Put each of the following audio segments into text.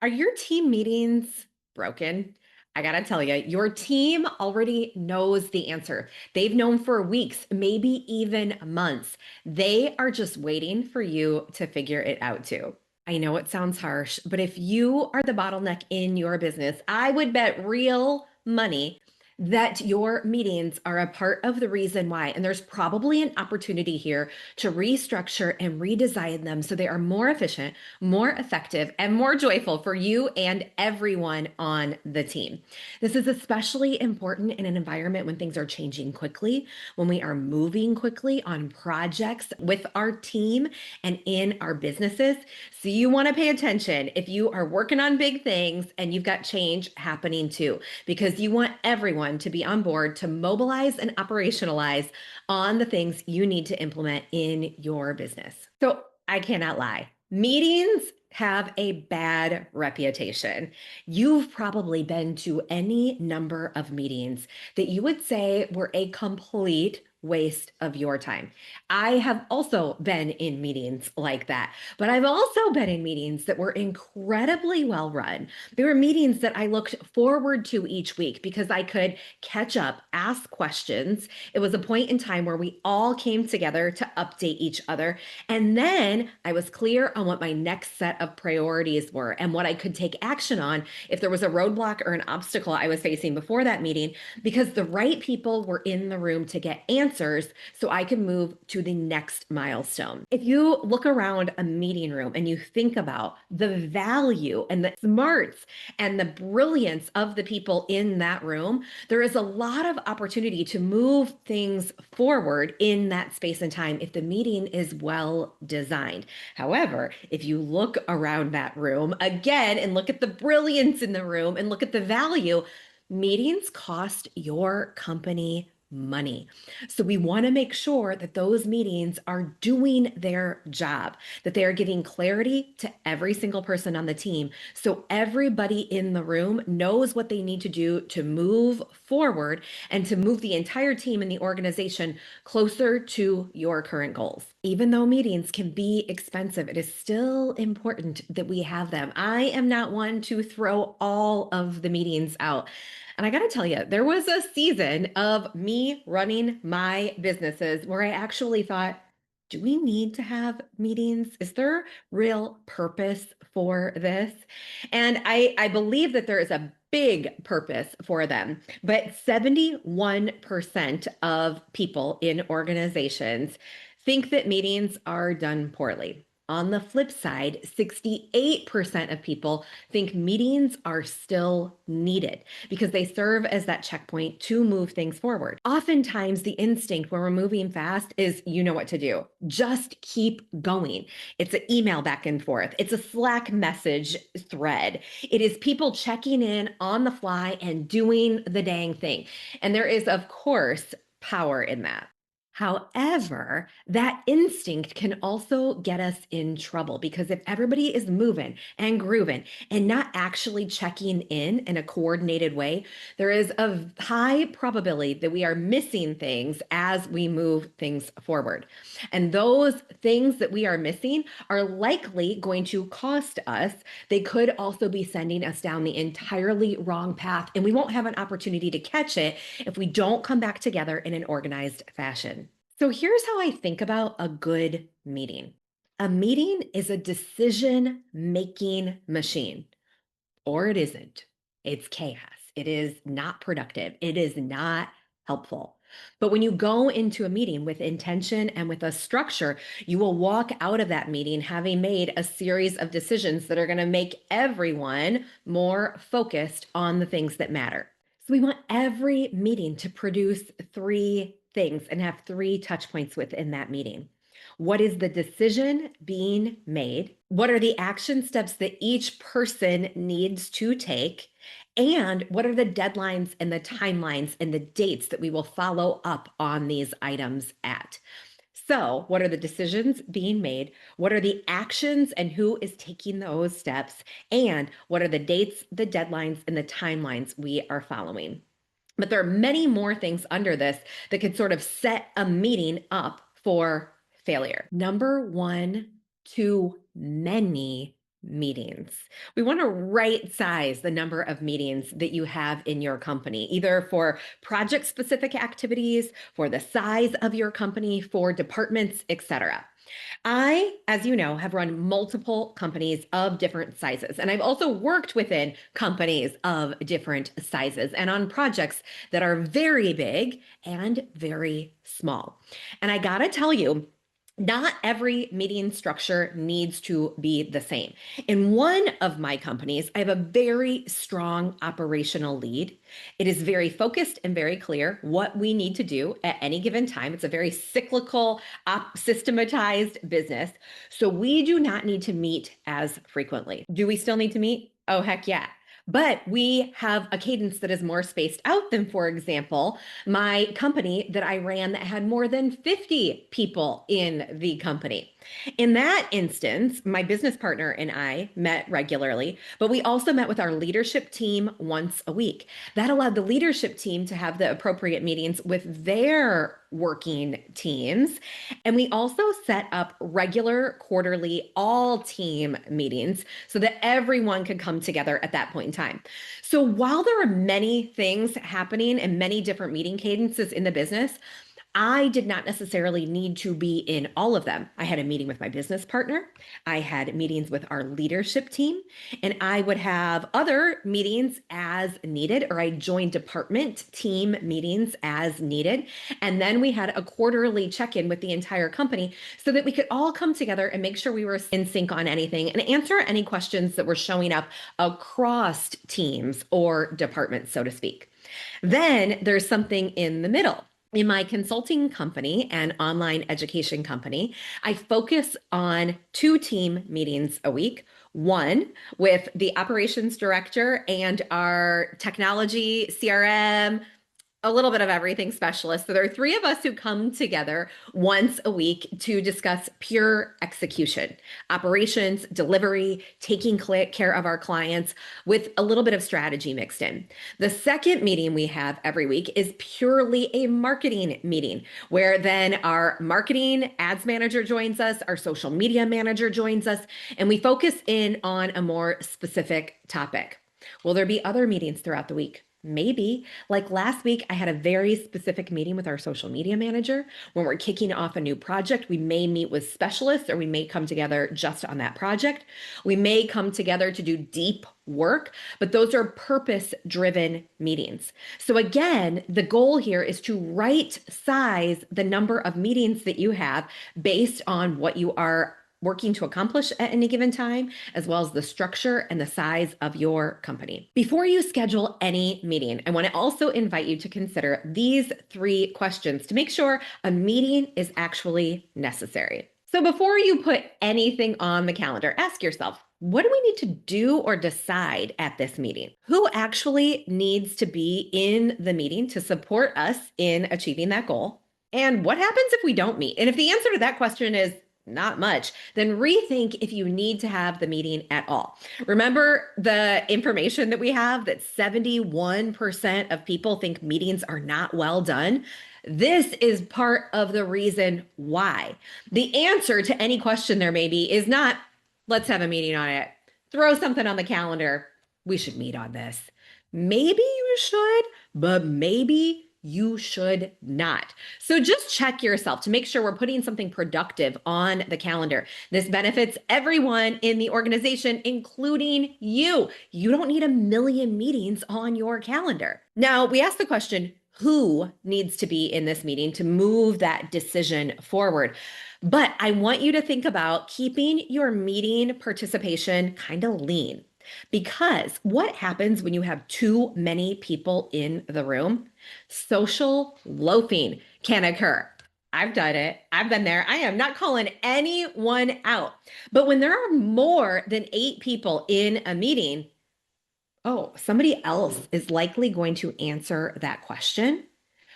Are your team meetings broken? I gotta tell you, your team already knows the answer. They've known for weeks, maybe even months. They are just waiting for you to figure it out too. I know it sounds harsh, but if you are the bottleneck in your business, I would bet real money that your meetings are a part of the reason why. And there's probably an opportunity here to restructure and redesign them so they are more efficient, more effective, and more joyful for you and everyone on the team. This is especially important in an environment when things are changing quickly, when we are moving quickly on projects with our team and in our businesses. So you want to pay attention if you are working on big things and you've got change happening too, because you want everyone to be on board to mobilize and operationalize on the things you need to implement in your business. So I cannot lie. Meetings have a bad reputation. You've probably been to any number of meetings that you would say were a complete waste of your time. I have also been in meetings like that, but I've also been in meetings that were incredibly well run. There were meetings that I looked forward to each week because I could catch up, ask questions. It was a point in time where we all came together to update each other. And then I was clear on what my next set of priorities were and what I could take action on if there was a roadblock or an obstacle I was facing before that meeting, because the right people were in the room to get answers so I could move to the next milestone. If you look around a meeting room and you think about the value and the smarts and the brilliance of the people in that room, there is a lot of opportunity to move things forward in that space and time if the meeting is well designed. However, if you look around that room again and look at the brilliance in the room and look at the value, meetings cost your company money. So we want to make sure that those meetings are doing their job, that they are giving clarity to every single person on the team. So everybody in the room knows what they need to do to move forward and to move the entire team and the organization closer to your current goals. Even though meetings can be expensive, it is still important that we have them. I am not one to throw all of the meetings out. And I got to tell you, there was a season of me running my businesses where I actually thought, do we need to have meetings? Is there real purpose for this? And I believe that there is a big purpose for them. But 71% of people in organizations think that meetings are done poorly. On the flip side, 68% of people think meetings are still needed because they serve as that checkpoint to move things forward. Oftentimes, the instinct when we're moving fast is you know what to do. Just keep going. It's an email back and forth, it's a Slack message thread. It is people checking in on the fly and doing the dang thing. And there is, of course, power in that. However, that instinct can also get us in trouble because if everybody is moving and grooving and not actually checking in a coordinated way, there is a high probability that we are missing things as we move things forward. And those things that we are missing are likely going to cost us. They could also be sending us down the entirely wrong path, and we won't have an opportunity to catch it if we don't come back together in an organized fashion. So here's how I think about a good meeting. A meeting is a decision making machine, or it isn't. It's chaos. It is not productive. It is not helpful. But when you go into a meeting with intention and with a structure, you will walk out of that meeting having made a series of decisions that are going to make everyone more focused on the things that matter. So we want every meeting to produce three things and have three touch points within that meeting. What is the decision being made? What are the action steps that each person needs to take? And what are the deadlines and the timelines and the dates that we will follow up on these items at? So, what are the decisions being made? What are the actions and who is taking those steps? And what are the dates, the deadlines, and the timelines we are following? But there are many more things under this that could sort of set a meeting up for failure. Number one, too many Meetings. We want to right size the number of meetings that you have in your company, either for project specific activities, for the size of your company, for departments, etc. I, as you know, have run multiple companies of different sizes, and I've also worked within companies of different sizes and on projects that are very big and very small. And I gotta tell you, not every meeting structure needs to be the same. In one of my companies, I have a very strong operational lead. It is very focused and very clear what we need to do at any given time. It's a very cyclical, systematized business. So we do not need to meet as frequently. Do we still need to meet? Oh, heck yeah. But we have a cadence that is more spaced out than, for example, my company that I ran that had more than 50 people in the company. In that instance, my business partner and I met regularly, but we also met with our leadership team once a week. That allowed the leadership team to have the appropriate meetings with their working teams. And we also set up regular quarterly all team meetings so that everyone could come together at that point in time. So while there are many things happening and many different meeting cadences in the business, I did not necessarily need to be in all of them. I had a meeting with my business partner. I had meetings with our leadership team, and I would have other meetings as needed, or I joined department team meetings as needed. And then we had a quarterly check in with the entire company so that we could all come together and make sure we were in sync on anything and answer any questions that were showing up across teams or departments, so to speak. Then there's something in the middle. In my consulting company and online education company, I focus on two team meetings a week. One with the operations director and our technology, CRM, a little bit of everything specialist. So there are three of us who come together once a week to discuss pure execution, operations, delivery, taking care of our clients with a little bit of strategy mixed in. The second meeting we have every week is purely a marketing meeting where then our marketing ads manager joins us, our social media manager joins us, and we focus in on a more specific topic. Will there be other meetings throughout the week? Maybe. Like last week, I had a very specific meeting with our social media manager. When we're kicking off a new project, we may meet with specialists or we may come together just on that project. We may come together to do deep work, but those are purpose-driven meetings. So again, the goal here is to right size the number of meetings that you have based on what you are working to accomplish at any given time, as well as the structure and the size of your company. Before you schedule any meeting, I want to also invite you to consider these three questions to make sure a meeting is actually necessary. So before you put anything on the calendar, ask yourself, what do we need to do or decide at this meeting? Who actually needs to be in the meeting to support us in achieving that goal? And what happens if we don't meet? And if the answer to that question is not much, then rethink if you need to have the meeting at all. Remember the information that we have that 71% of people think meetings are not well done? This is part of the reason why. The answer to any question there may be is not, let's have a meeting on it. Throw something on the calendar. We should meet on this. Maybe you should, but maybe you should not. So just check yourself to make sure we're putting something productive on the calendar. This benefits everyone in the organization, including you. You don't need a million meetings on your calendar. Now, we asked the question, who needs to be in this meeting to move that decision forward? But I want you to think about keeping your meeting participation kind of lean. Because what happens when you have too many people in the room? Social loafing can occur. I've done it. I've been there. I am not calling anyone out. But when there are more than 8 people in a meeting, oh, somebody else is likely going to answer that question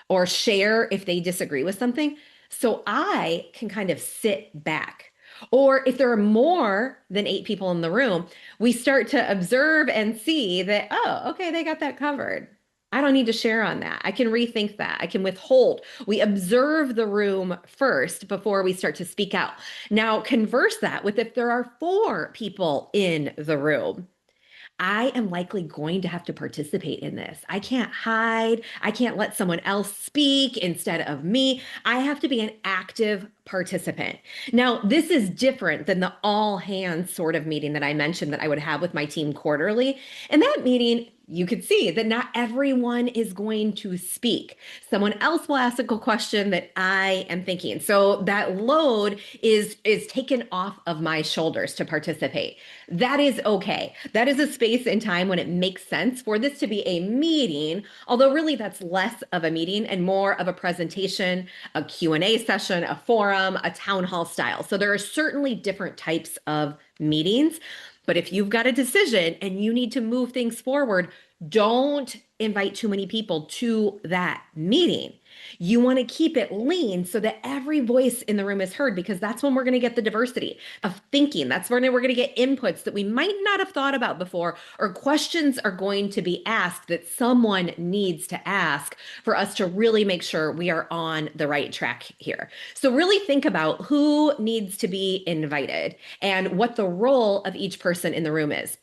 or share if they disagree with something. So I can kind of sit back. Or if there are more than 8 people in the room, we start to observe and see that, oh, okay, they got that covered. I don't need to share on that. I can rethink that. I can withhold. We observe the room first before we start to speak out. Now, converse that with if there are four people in the room. I am likely going to have to participate in this. I can't hide. I can't let someone else speak instead of me. I have to be an active participant. Now, this is different than the all hands sort of meeting that I mentioned that I would have with my team quarterly. In that meeting, you could see that not everyone is going to speak. Someone else will ask a question that I am thinking. So that load is taken off of my shoulders to participate. That is okay. That is a space and time when it makes sense for this to be a meeting, although really that's less of a meeting and more of a presentation, a Q&A session, a forum, a town hall style. So there are certainly different types of meetings. But if you've got a decision and you need to move things forward, don't invite too many people to that meeting. You want to keep it lean so that every voice in the room is heard, because that's when we're going to get the diversity of thinking. That's when we're going to get inputs that we might not have thought about before, or questions are going to be asked that someone needs to ask for us to really make sure we are on the right track here. So really think about who needs to be invited and what the role of each person in the room is.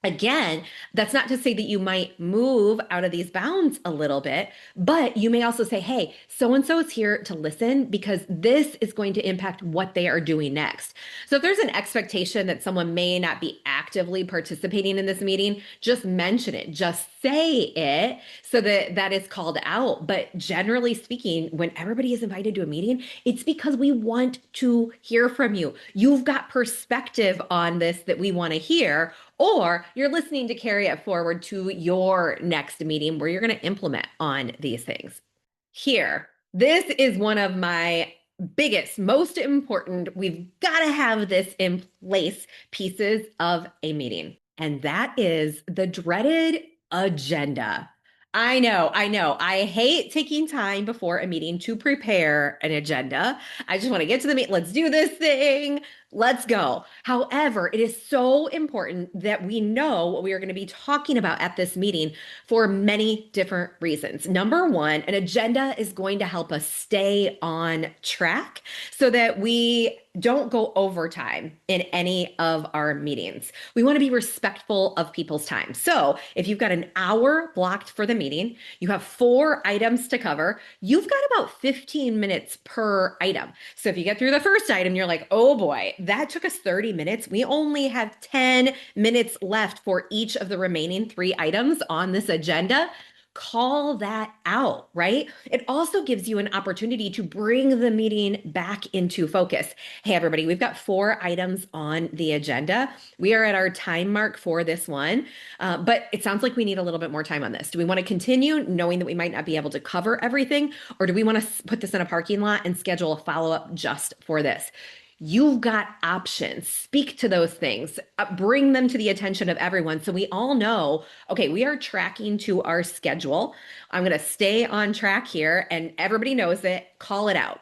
Again, that's not to say that you might move out of these bounds a little bit, but you may also say, hey, so and so is here to listen because this is going to impact what they are doing next. So if there's an expectation that someone may not be actively participating in this meeting, just mention it, just say it so that that is called out. But generally speaking, when everybody is invited to a meeting, it's because we want to hear from you. You've got perspective on this that we want to hear, or you're listening to carry it forward to your next meeting where you're going to implement on these things. Here, this is one of my biggest, most important, we've got to have this in place pieces of a meeting. And that is the dreaded agenda. I know, I know. I hate taking time before a meeting to prepare an agenda. I just want to get to the meeting. Let's do this thing. Let's go. However, it is so important that we know what we are going to be talking about at this meeting for many different reasons. Number one, an agenda is going to help us stay on track so that we don't go overtime in any of our meetings. We want to be respectful of people's time. So if you've got an hour blocked for the meeting, you have 4 items to cover, you've got about 15 minutes per item. So if you get through the first item, you're like, oh boy, that took us 30 minutes. We only have 10 minutes left for each of the remaining 3 items on this agenda. Call that out, right? It also gives you an opportunity to bring the meeting back into focus. Hey, everybody, we've got 4 items on the agenda. We are at our time mark for this one, but it sounds like we need a little bit more time on this. Do we want to continue knowing that we might not be able to cover everything, or do we want to put this in a parking lot and schedule a follow-up just for this? You've got options. Speak to those things, bring them to the attention of everyone so we all know, okay, we are tracking to our schedule. I'm going to stay on track here and everybody knows it. Call it out.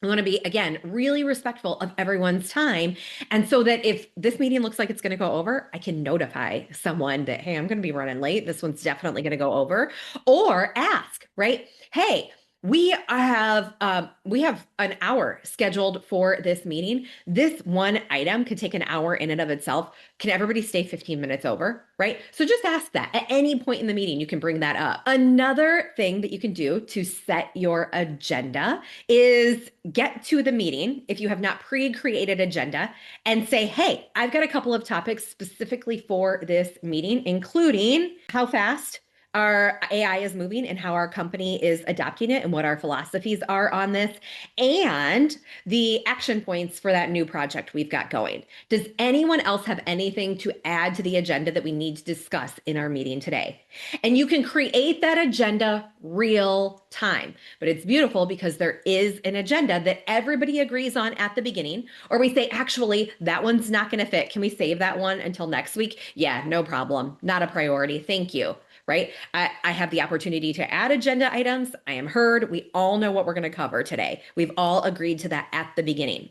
I want to be, again, really respectful of everyone's time. And so that if this meeting looks like it's going to go over, I can notify someone that, hey, I'm going to be running late. This one's definitely going to go over. Or ask, right? Hey, we have an hour scheduled for this meeting. This one item could take an hour in and of itself. Can everybody stay 15 minutes over? Right? So just ask that at any point in the meeting. You can bring that up. Another thing that you can do to set your agenda is get to the meeting if you have not pre-created agenda and say, hey, I've got a couple of topics specifically for this meeting, including how fast our AI is moving and how our company is adopting it and what our philosophies are on this, and the action points for that new project we've got going. Does anyone else have anything to add to the agenda that we need to discuss in our meeting today? And you can create that agenda real time, but it's beautiful because there is an agenda that everybody agrees on at the beginning, or we say, actually, that one's not going to fit. Can we save that one until next week? Yeah, no problem. Not a priority. Thank you. Right? I have the opportunity to add agenda items. I am heard. We all know what we're going to cover today. We've all agreed to that at the beginning.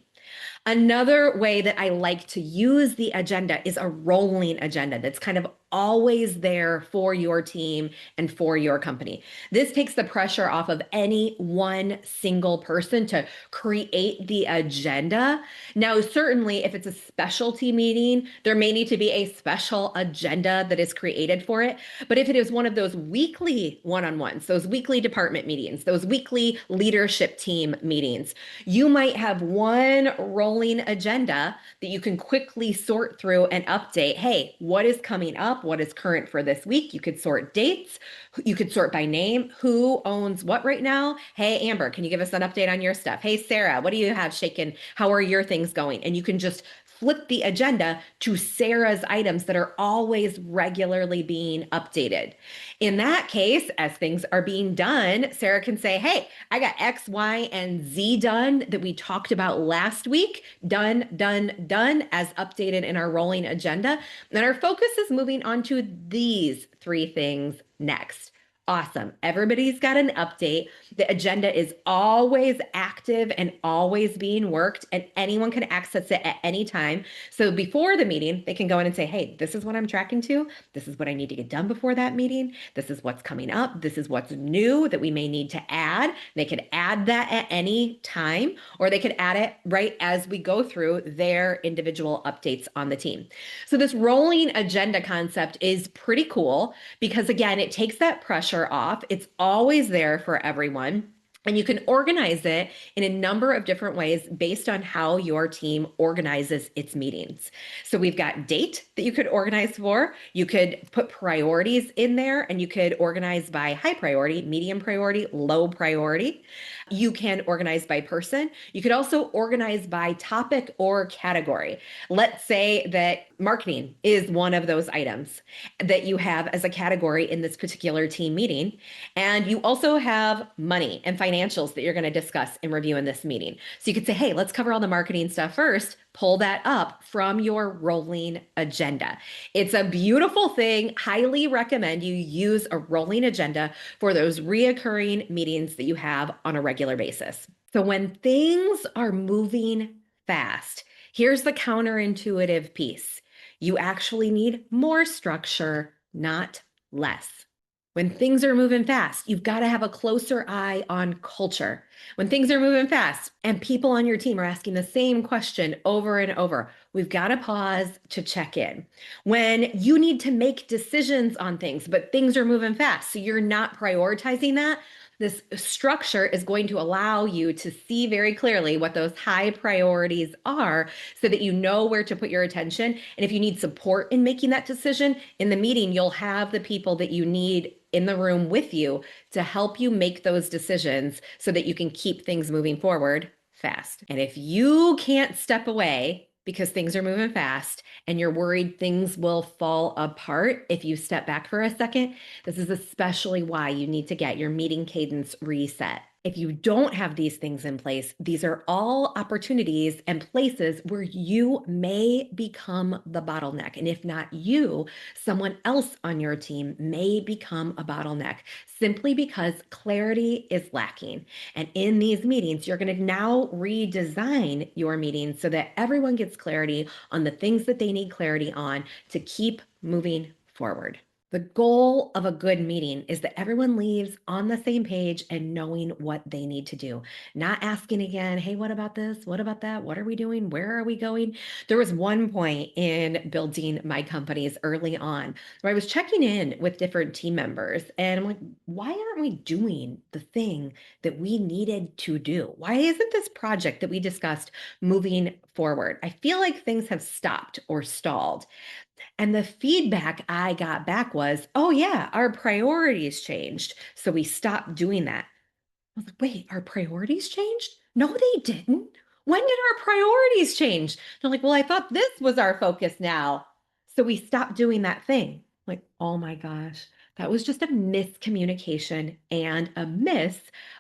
Another way that I like to use the agenda is a rolling agenda that's kind of always there for your team and for your company. This takes the pressure off of any one single person to create the agenda. Now, certainly, if it's a specialty meeting, there may need to be a special agenda that is created for it. But if it is one of those weekly one-on-ones, those weekly department meetings, those weekly leadership team meetings, you might have one rolling agenda that you can quickly sort through and update. Hey, what is coming up? What is current for this week? You could sort dates. You could sort by name. Who owns what right now? Hey, Amber, can you give us an update on your stuff? Hey, Sarah, what do you have shaken? How are your things going? And you can just flip the agenda to Sarah's items that are always regularly being updated. In that case, as things are being done, Sarah can say, hey, I got X, Y, and Z done that we talked about last week. Done, done, done, as updated in our rolling agenda. And our focus is moving on to these three things next. Awesome. Everybody's got an update. The agenda is always active and always being worked, and anyone can access it at any time. So before the meeting, they can go in and say, hey, this is what I'm tracking to. This is what I need to get done before that meeting. This is what's coming up. This is what's new that we may need to add. They could add that at any time, or they could add it right as we go through their individual updates on the team. So this rolling agenda concept is pretty cool because, again, it takes that pressure off. It's always there for everyone. And you can organize it in a number of different ways based on how your team organizes its meetings. So we've got date that you could organize for. You could put priorities in there, and you could organize by high priority, medium priority, low priority. You can organize by person. You could also organize by topic or category. Let's say that marketing is one of those items that you have as a category in this particular team meeting. And you also have money and financials that you're going to discuss and review in this meeting. So you could say, hey, let's cover all the marketing stuff first. Pull that up from your rolling agenda. It's a beautiful thing. Highly recommend you use a rolling agenda for those reoccurring meetings that you have on a regular basis. So when things are moving fast, here's the counterintuitive piece. You actually need more structure, not less. When things are moving fast, you've got to have a closer eye on culture. When things are moving fast and people on your team are asking the same question over and over, we've got to pause to check in. When you need to make decisions on things, but things are moving fast, so you're not prioritizing that, this structure is going to allow you to see very clearly what those high priorities are so that you know where to put your attention. And if you need support in making that decision in the meeting, you'll have the people that you need in the room with you to help you make those decisions so that you can keep things moving forward fast. And if you can't step away because things are moving fast and you're worried things will fall apart if you step back for a second, this is especially why you need to get your meeting cadence reset. If you don't have these things in place, these are all opportunities and places where you may become the bottleneck. And if not you, someone else on your team may become a bottleneck simply because clarity is lacking. And in these meetings, you're going to now redesign your meetings so that everyone gets clarity on the things that they need clarity on to keep moving forward. The goal of a good meeting is that everyone leaves on the same page and knowing what they need to do, not asking again, hey, what about this? What about that? What are we doing? Where are we going? There was one point in building my companies early on where I was checking in with different team members and I'm like, why aren't we doing the thing that we needed to do? Why isn't this project that we discussed moving forward? I feel like things have stopped or stalled. And the feedback I got back was, oh, yeah, our priorities changed. So we stopped doing that. I was like, wait, our priorities changed? No, they didn't. When did our priorities change? They're like, well, I thought this was our focus now. So we stopped doing that thing. Like, oh my gosh, that was just a miscommunication and a miss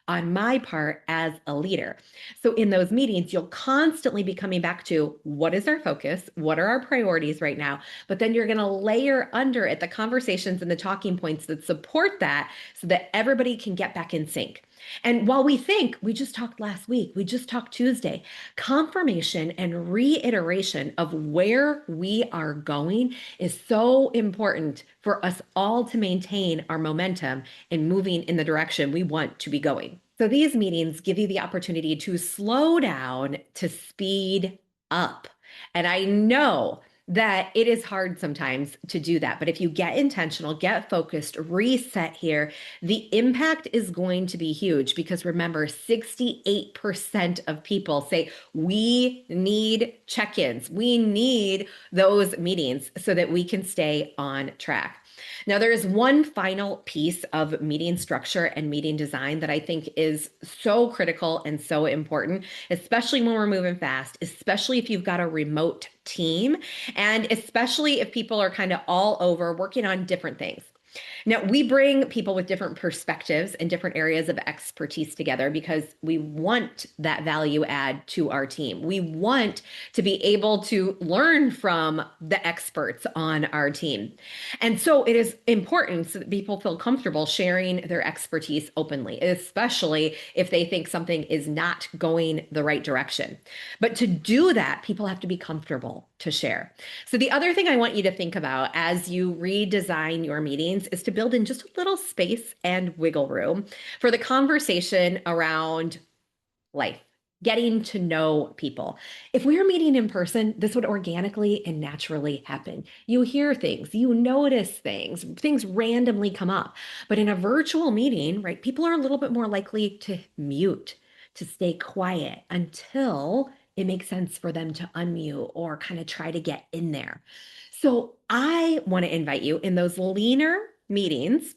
on my part as a leader. So in those meetings, you'll constantly be coming back to what is our focus? What are our priorities right now? But then you're going to layer under it the conversations and the talking points that support that so that everybody can get back in sync. And while we think we just talked last week, we just talked Tuesday, confirmation and reiteration of where we are going is so important for us all to maintain our momentum and moving in the direction we want to be going. So these meetings give you the opportunity to slow down, to speed up. And I know that it is hard sometimes to do that. But if you get intentional, get focused, reset here, the impact is going to be huge because remember, 68% of people say we need check ins, we need those meetings so that we can stay on track. Now, there is one final piece of meeting structure and meeting design that I think is so critical and so important, especially when we're moving fast, especially if you've got a remote team, and especially if people are kind of all over working on different things. Now, we bring people with different perspectives and different areas of expertise together because we want that value add to our team. We want to be able to learn from the experts on our team. And so it is important so that people feel comfortable sharing their expertise openly, especially if they think something is not going the right direction. But to do that, people have to be comfortable to share. So the other thing I want you to think about as you redesign your meetings is to build in just a little space and wiggle room for the conversation around life, getting to know people. If we were meeting in person, this would organically and naturally happen. You hear things, you notice things, things randomly come up. But in a virtual meeting, right, people are a little bit more likely to mute, to stay quiet until it makes sense for them to unmute or kind of try to get in there. So I want to invite you in those leaner meetings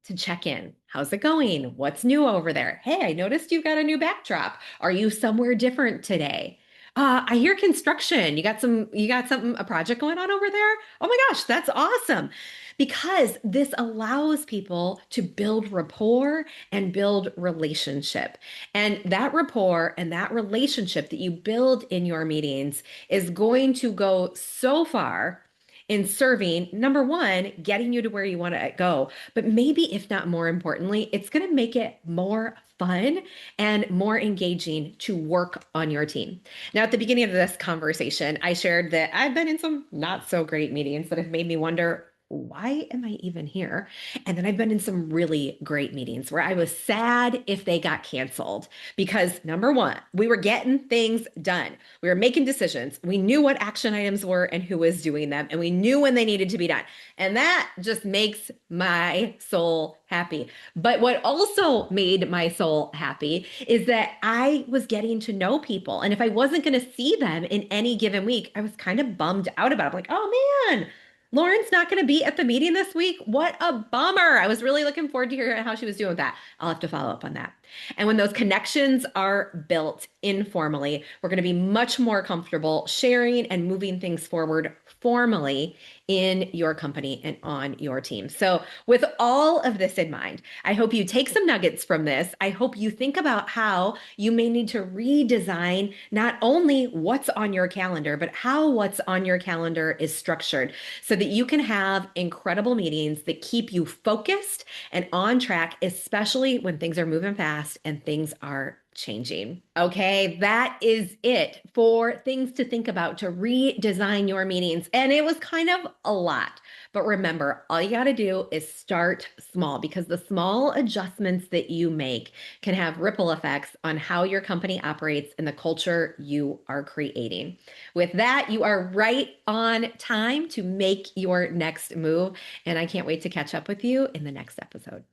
to check in. How's it going? What's new over there? Hey, I noticed you've got a new backdrop. Are you somewhere different today? I hear construction. You got something, a project going on over there? Oh my gosh, that's awesome. Because this allows people to build rapport and build relationship. And that rapport and that relationship that you build in your meetings is going to go so far in serving, number one, getting you to where you want to go. But maybe, if not more importantly, it's going to make it more fun and more engaging to work on your team. Now, at the beginning of this conversation, I shared that I've been in some not so great meetings that have made me wonder, why am I even here? And then I've been in some really great meetings where I was sad if they got canceled because number one, we were getting things done. We were making decisions. We knew what action items were and who was doing them, and we knew when they needed to be done. And that just makes my soul happy. But what also made my soul happy is that I was getting to know people. And if I wasn't going to see them in any given week, I was kind of bummed out about it. I'm like, oh man, Lauren's not going to be at the meeting this week. What a bummer. I was really looking forward to hearing how she was doing with that. I'll have to follow up on that. And when those connections are built informally, we're going to be much more comfortable sharing and moving things forward formally in your company and on your team. So, with all of this in mind, I hope you take some nuggets from this. I hope you think about how you may need to redesign not only what's on your calendar, but how what's on your calendar is structured so that you can have incredible meetings that keep you focused and on track, especially when things are moving fast and things are changing. Okay, that is it for things to think about to redesign your meetings. And it was kind of a lot. But remember, all you got to do is start small because the small adjustments that you make can have ripple effects on how your company operates and the culture you are creating. With that, you are right on time to make your next move. And I can't wait to catch up with you in the next episode.